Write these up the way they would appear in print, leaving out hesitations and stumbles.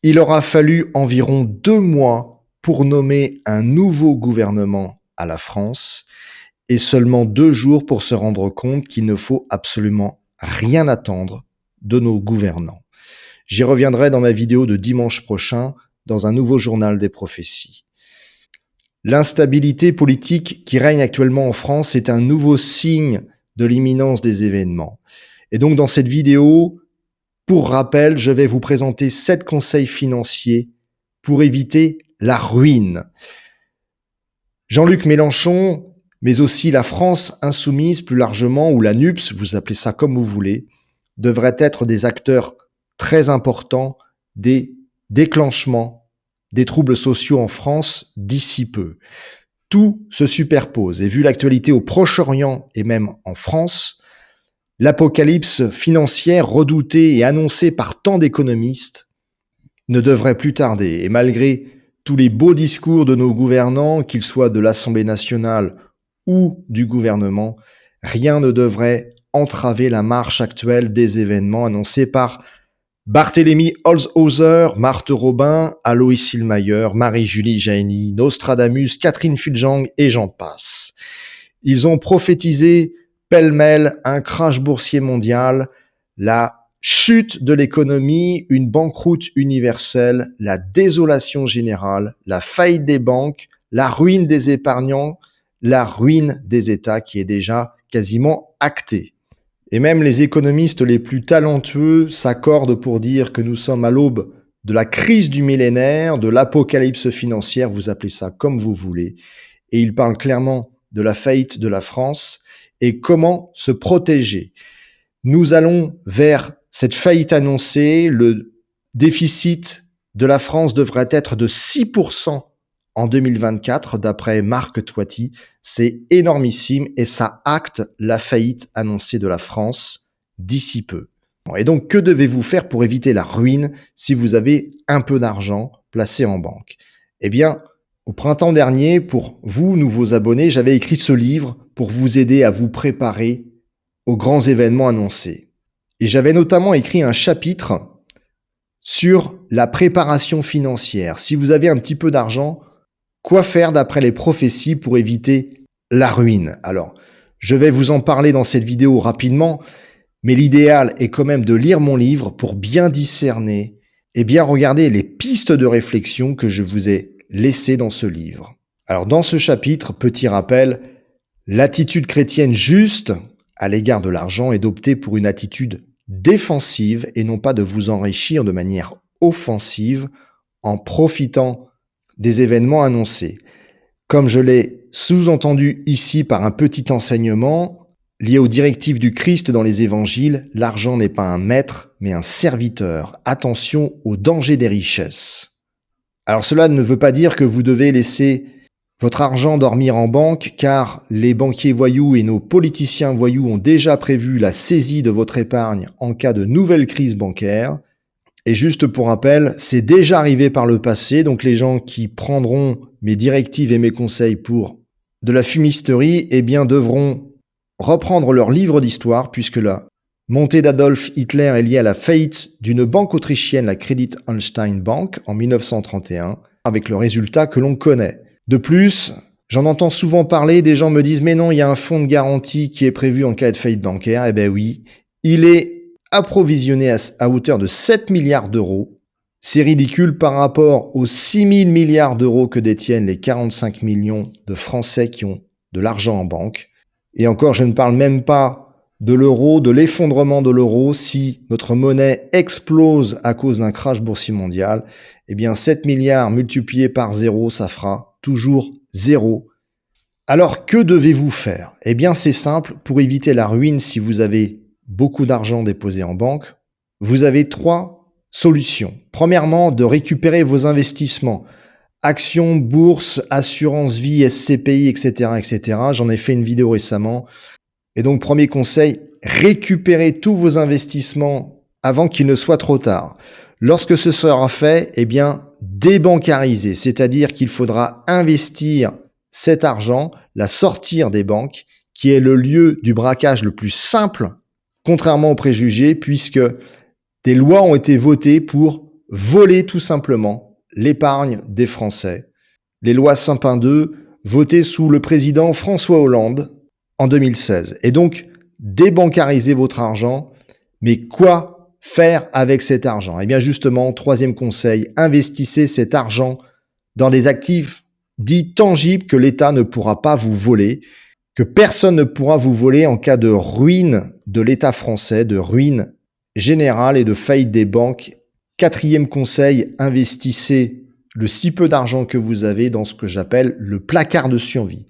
Il aura fallu environ 2 mois pour nommer un nouveau gouvernement à la France et seulement 2 jours pour se rendre compte qu'il ne faut absolument rien attendre de nos gouvernants. J'y reviendrai dans ma vidéo de dimanche prochain dans un nouveau journal des prophéties. L'instabilité politique qui règne actuellement en France est un nouveau signe de l'imminence des événements. Et donc dans cette vidéo, pour rappel, je vais vous présenter 7 conseils financiers pour éviter la ruine. Jean-Luc Mélenchon, mais aussi la France insoumise plus largement, ou la NUPS, vous appelez ça comme vous voulez, devraient être des acteurs très importants des déclenchements des troubles sociaux en France d'ici peu. Tout se superpose et vu l'actualité au Proche-Orient et même en France, l'apocalypse financière redoutée et annoncée par tant d'économistes ne devrait plus tarder. Et malgré tous les beaux discours de nos gouvernants, qu'ils soient de l'Assemblée nationale ou du gouvernement, rien ne devrait entraver la marche actuelle des événements annoncés par Barthélemy Holzhauser, Marthe Robin, Aloïs Silmayer, Marie-Julie Jahenny, Nostradamus, Catherine Fulgeng et j'en passe. Ils ont prophétisé pêle-mêle un crash boursier mondial, la chute de l'économie, une banqueroute universelle, la désolation générale, la faillite des banques, la ruine des épargnants, la ruine des États qui est déjà quasiment actée. Et même les économistes les plus talentueux s'accordent pour dire que nous sommes à l'aube de la crise du millénaire, de l'apocalypse financière, vous appelez ça comme vous voulez. Et ils parlent clairement de la faillite de la France et comment se protéger. Nous allons vers cette faillite annoncée. Le déficit de la France devrait être de 6% en 2024, d'après Marc Toiti. C'est énormissime et ça acte la faillite annoncée de la France d'ici peu. Et donc, que devez-vous faire pour éviter la ruine si vous avez un peu d'argent placé en banque? Eh bien, au printemps dernier, pour vous, nouveaux abonnés, j'avais écrit ce livre pour vous aider à vous préparer aux grands événements annoncés. Et j'avais notamment écrit un chapitre sur la préparation financière. Si vous avez un petit peu d'argent, quoi faire d'après les prophéties pour éviter la ruine? Alors, je vais vous en parler dans cette vidéo rapidement, mais l'idéal est quand même de lire mon livre pour bien discerner et bien regarder les pistes de réflexion que je vous ai laissées dans ce livre. Alors, dans ce chapitre, petit rappel, l'attitude chrétienne juste à l'égard de l'argent est d'opter pour une attitude défensive et non pas de vous enrichir de manière offensive en profitant des événements annoncés. Comme je l'ai sous-entendu ici par un petit enseignement lié aux directives du Christ dans les évangiles, l'argent n'est pas un maître, mais un serviteur. Attention aux dangers des richesses. Alors cela ne veut pas dire que vous devez laisser votre argent dormir en banque, car les banquiers voyous et nos politiciens voyous ont déjà prévu la saisie de votre épargne en cas de nouvelle crise bancaire. Et juste pour rappel, c'est déjà arrivé par le passé, donc les gens qui prendront mes directives et mes conseils pour de la fumisterie, eh bien devront reprendre leur livre d'histoire, puisque la montée d'Adolf Hitler est liée à la faillite d'une banque autrichienne, la Credit Einstein Bank, en 1931, avec le résultat que l'on connaît. De plus, j'en entends souvent parler, des gens me disent « Mais non, il y a un fonds de garantie qui est prévu en cas de faillite bancaire. » Eh bien oui, il est approvisionné à hauteur de 7 milliards d'euros. C'est ridicule par rapport aux 6 000 milliards d'euros que détiennent les 45 millions de Français qui ont de l'argent en banque. Et encore, je ne parle même pas de l'euro, de l'effondrement de l'euro. Si notre monnaie explose à cause d'un crash boursier mondial, eh bien 7 milliards multipliés par 0, ça fera toujours 0. Alors, que devez-vous faire? Eh bien, c'est simple. Pour éviter la ruine si vous avez beaucoup d'argent déposé en banque, vous avez 3 solutions. Premièrement, de récupérer vos investissements. Actions, bourse, assurance vie, SCPI, etc., etc. J'en ai fait une vidéo récemment. Et donc, premier conseil, récupérez tous vos investissements avant qu'il ne soit trop tard. Lorsque ce sera fait, eh bien, débancariser, c'est-à-dire qu'il faudra investir cet argent, la sortir des banques, qui est le lieu du braquage le plus simple, contrairement aux préjugés, puisque des lois ont été votées pour voler tout simplement l'épargne des Français. Les lois Sapin II, votées sous le président François Hollande en 2016. Et donc, débancariser votre argent. Mais quoi faire avec cet argent? Eh bien justement, troisième conseil, investissez cet argent dans des actifs dits tangibles que l'État ne pourra pas vous voler, que personne ne pourra vous voler en cas de ruine de l'État français, de ruine générale et de faillite des banques. Quatrième conseil, investissez le si peu d'argent que vous avez dans ce que j'appelle le placard de survie.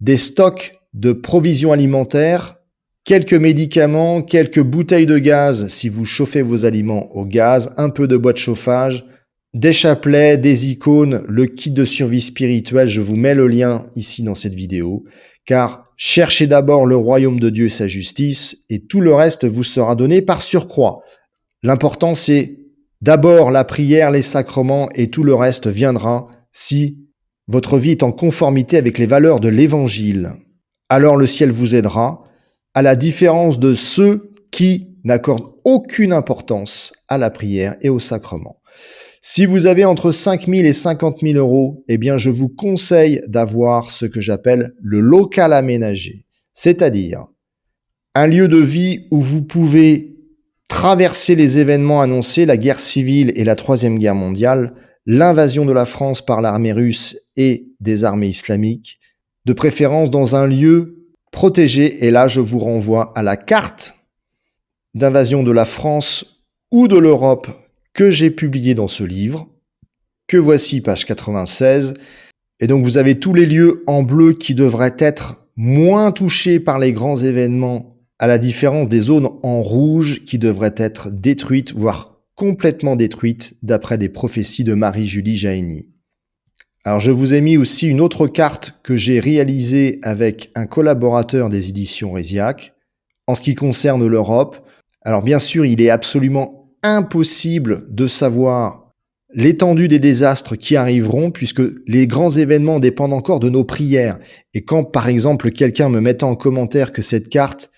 Des stocks de provisions alimentaires, quelques médicaments, quelques bouteilles de gaz si vous chauffez vos aliments au gaz, un peu de bois de chauffage, des chapelets, des icônes, le kit de survie spirituelle, je vous mets le lien ici dans cette vidéo, car cherchez d'abord le royaume de Dieu et sa justice, et tout le reste vous sera donné par surcroît. L'important c'est d'abord la prière, les sacrements, et tout le reste viendra si votre vie est en conformité avec les valeurs de l'Évangile. Alors le ciel vous aidera, à la différence de ceux qui n'accordent aucune importance à la prière et au sacrement. Si vous avez entre 5 000 et 50 000 euros, eh bien, je vous conseille d'avoir ce que j'appelle le local aménagé. C'est-à-dire un lieu de vie où vous pouvez traverser les événements annoncés, la guerre civile et la Troisième Guerre mondiale, l'invasion de la France par l'armée russe et des armées islamiques, de préférence dans un lieu protégé. Et là, je vous renvoie à la carte d'invasion de la France ou de l'Europe que j'ai publié dans ce livre, que voici page 96. Et donc vous avez tous les lieux en bleu qui devraient être moins touchés par les grands événements, à la différence des zones en rouge qui devraient être détruites, voire complètement détruites, d'après des prophéties de Marie-Julie Jahenny. Alors je vous ai mis aussi une autre carte que j'ai réalisée avec un collaborateur des éditions Résiac, en ce qui concerne l'Europe. Alors bien sûr, il est absolument impossible de savoir l'étendue des désastres qui arriveront puisque les grands événements dépendent encore de nos prières. Et quand, par exemple, quelqu'un me mettait en commentaire que cette carte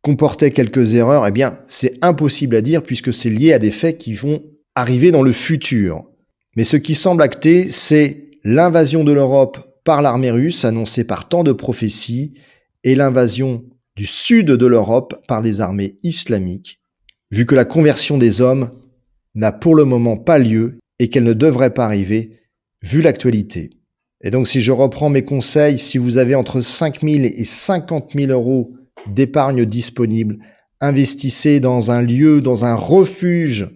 comportait quelques erreurs, eh bien, c'est impossible à dire puisque c'est lié à des faits qui vont arriver dans le futur. Mais ce qui semble acté, c'est l'invasion de l'Europe par l'armée russe annoncée par tant de prophéties et l'invasion du sud de l'Europe par des armées islamiques, vu que la conversion des hommes n'a pour le moment pas lieu et qu'elle ne devrait pas arriver, vu l'actualité. Et donc si je reprends mes conseils, si vous avez entre 5 000 et 50 000 euros d'épargne disponible, investissez dans un lieu, dans un refuge,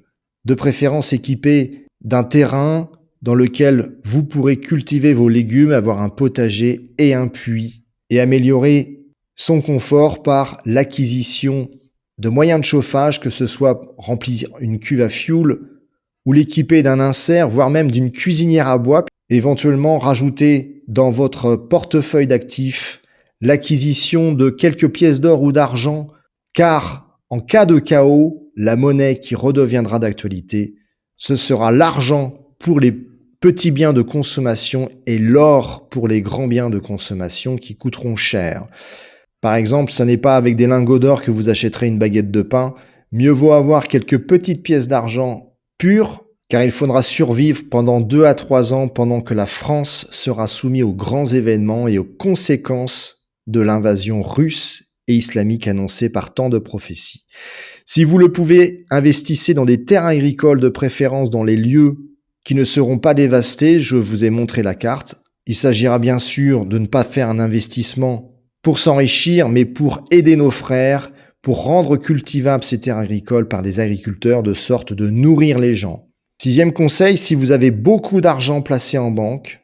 de préférence équipé d'un terrain dans lequel vous pourrez cultiver vos légumes, avoir un potager et un puits, et améliorer son confort par l'acquisition de moyens de chauffage, que ce soit remplir une cuve à fioul ou l'équiper d'un insert, voire même d'une cuisinière à bois, éventuellement rajouter dans votre portefeuille d'actifs l'acquisition de quelques pièces d'or ou d'argent, car en cas de chaos, la monnaie qui redeviendra d'actualité, ce sera l'argent pour les petits biens de consommation et l'or pour les grands biens de consommation qui coûteront cher. Par exemple, ce n'est pas avec des lingots d'or que vous achèterez une baguette de pain. Mieux vaut avoir quelques petites pièces d'argent pures, car il faudra survivre pendant 2 à 3 ans pendant que la France sera soumise aux grands événements et aux conséquences de l'invasion russe et islamique annoncée par tant de prophéties. Si vous le pouvez, investissez dans des terres agricoles, de préférence dans les lieux qui ne seront pas dévastés. Je vous ai montré la carte. Il s'agira bien sûr de ne pas faire un investissement pour s'enrichir, mais pour aider nos frères, pour rendre cultivables ces terres agricoles par des agriculteurs, de sorte de nourrir les gens. 6e conseil, si vous avez beaucoup d'argent placé en banque,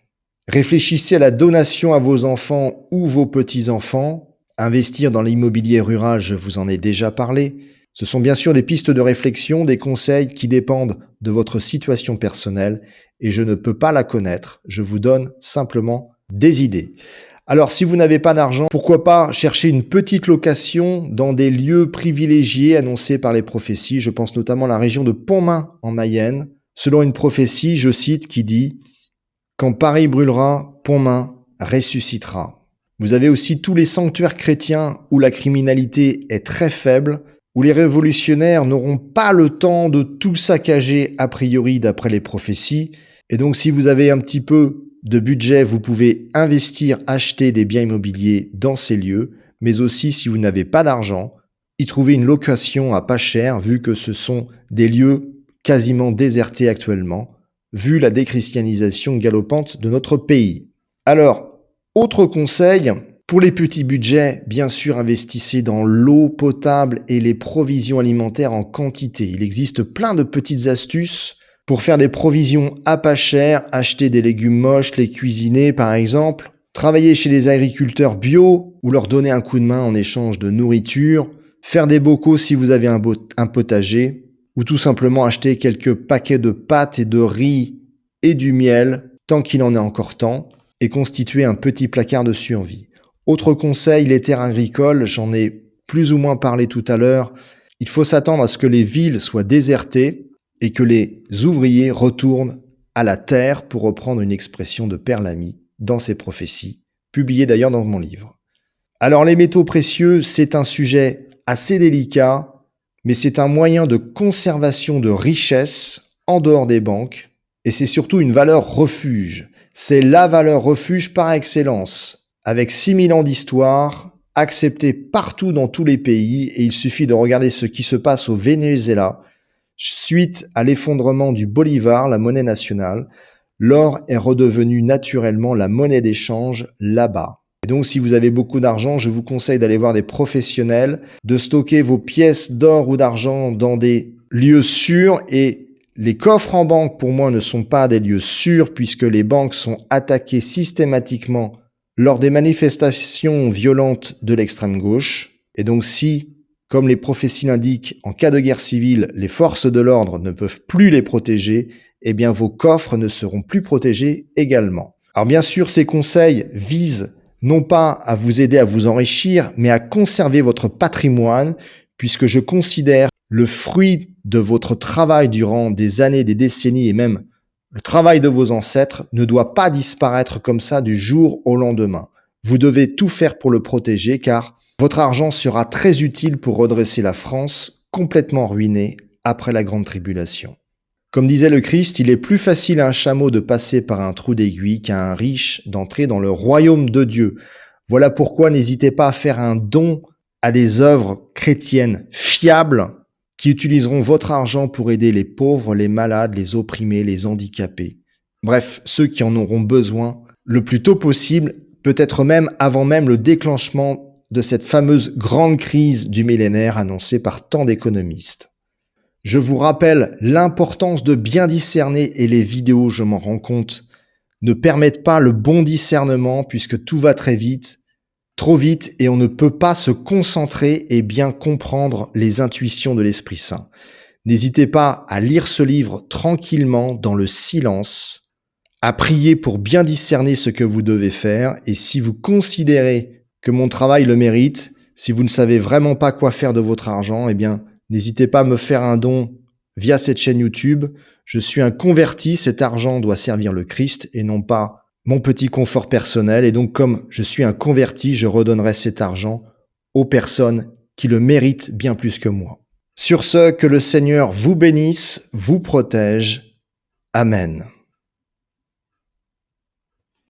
réfléchissez à la donation à vos enfants ou vos petits-enfants. Investir dans l'immobilier rural, je vous en ai déjà parlé. Ce sont bien sûr des pistes de réflexion, des conseils qui dépendent de votre situation personnelle et je ne peux pas la connaître. Je vous donne simplement des idées. Alors, si vous n'avez pas d'argent, pourquoi pas chercher une petite location dans des lieux privilégiés annoncés par les prophéties. Je pense notamment à la région de Pontmain en Mayenne. Selon une prophétie, je cite, qui dit « Quand Paris brûlera, Pontmain ressuscitera ». Vous avez aussi tous les sanctuaires chrétiens où la criminalité est très faible, où les révolutionnaires n'auront pas le temps de tout saccager a priori d'après les prophéties. Et donc si vous avez un petit peu de budget, vous pouvez investir, acheter des biens immobiliers dans ces lieux, mais aussi si vous n'avez pas d'argent, y trouver une location à pas cher vu que ce sont des lieux quasiment désertés actuellement, vu la déchristianisation galopante de notre pays. Alors, autre conseil, pour les petits budgets, bien sûr, investissez dans l'eau potable et les provisions alimentaires en quantité. Il existe plein de petites astuces pour faire des provisions à pas cher, acheter des légumes moches, les cuisiner par exemple, travailler chez les agriculteurs bio ou leur donner un coup de main en échange de nourriture, faire des bocaux si vous avez un potager, ou tout simplement acheter quelques paquets de pâtes et de riz et du miel, tant qu'il en est encore temps, et constituer un petit placard de survie. Autre conseil, les terres agricoles, j'en ai plus ou moins parlé tout à l'heure, il faut s'attendre à ce que les villes soient désertées et que les ouvriers retournent à la terre, pour reprendre une expression de Père Lamy dans ses prophéties, publiée d'ailleurs dans mon livre. Alors les métaux précieux, c'est un sujet assez délicat, mais c'est un moyen de conservation de richesse en dehors des banques, et c'est surtout une valeur refuge. C'est la valeur refuge par excellence, avec 6000 ans d'histoire, acceptée partout dans tous les pays, et il suffit de regarder ce qui se passe au Venezuela. Suite à l'effondrement du bolivar, la monnaie nationale, l'or est redevenu naturellement la monnaie d'échange là-bas. Et donc, si vous avez beaucoup d'argent, je vous conseille d'aller voir des professionnels, de stocker vos pièces d'or ou d'argent dans des lieux sûrs. Et les coffres en banque, pour moi, ne sont pas des lieux sûrs puisque les banques sont attaquées systématiquement lors des manifestations violentes de l'extrême gauche. Et donc, si, comme les prophéties l'indiquent, en cas de guerre civile, les forces de l'ordre ne peuvent plus les protéger, eh bien, vos coffres ne seront plus protégés également. Alors, bien sûr, ces conseils visent non pas à vous aider à vous enrichir, mais à conserver votre patrimoine, puisque je considère le fruit de votre travail durant des années, des décennies et même le travail de vos ancêtres ne doit pas disparaître comme ça du jour au lendemain. Vous devez tout faire pour le protéger car votre argent sera très utile pour redresser la France, complètement ruinée après la grande tribulation. Comme disait le Christ, il est plus facile à un chameau de passer par un trou d'aiguille qu'à un riche d'entrer dans le royaume de Dieu. Voilà pourquoi n'hésitez pas à faire un don à des œuvres chrétiennes fiables qui utiliseront votre argent pour aider les pauvres, les malades, les opprimés, les handicapés. Bref, ceux qui en auront besoin le plus tôt possible, peut-être même avant même le déclenchement de cette fameuse grande crise du millénaire annoncée par tant d'économistes. Je vous rappelle l'importance de bien discerner et les vidéos, je m'en rends compte, ne permettent pas le bon discernement puisque tout va très vite, trop vite et on ne peut pas se concentrer et bien comprendre les intuitions de l'Esprit Saint. N'hésitez pas à lire ce livre tranquillement dans le silence, à prier pour bien discerner ce que vous devez faire et si vous considérez que mon travail le mérite, si vous ne savez vraiment pas quoi faire de votre argent, eh bien, n'hésitez pas à me faire un don via cette chaîne YouTube. Je suis un converti, cet argent doit servir le Christ et non pas mon petit confort personnel. Et donc, comme je suis un converti, je redonnerai cet argent aux personnes qui le méritent bien plus que moi. Sur ce, que le Seigneur vous bénisse, vous protège. Amen.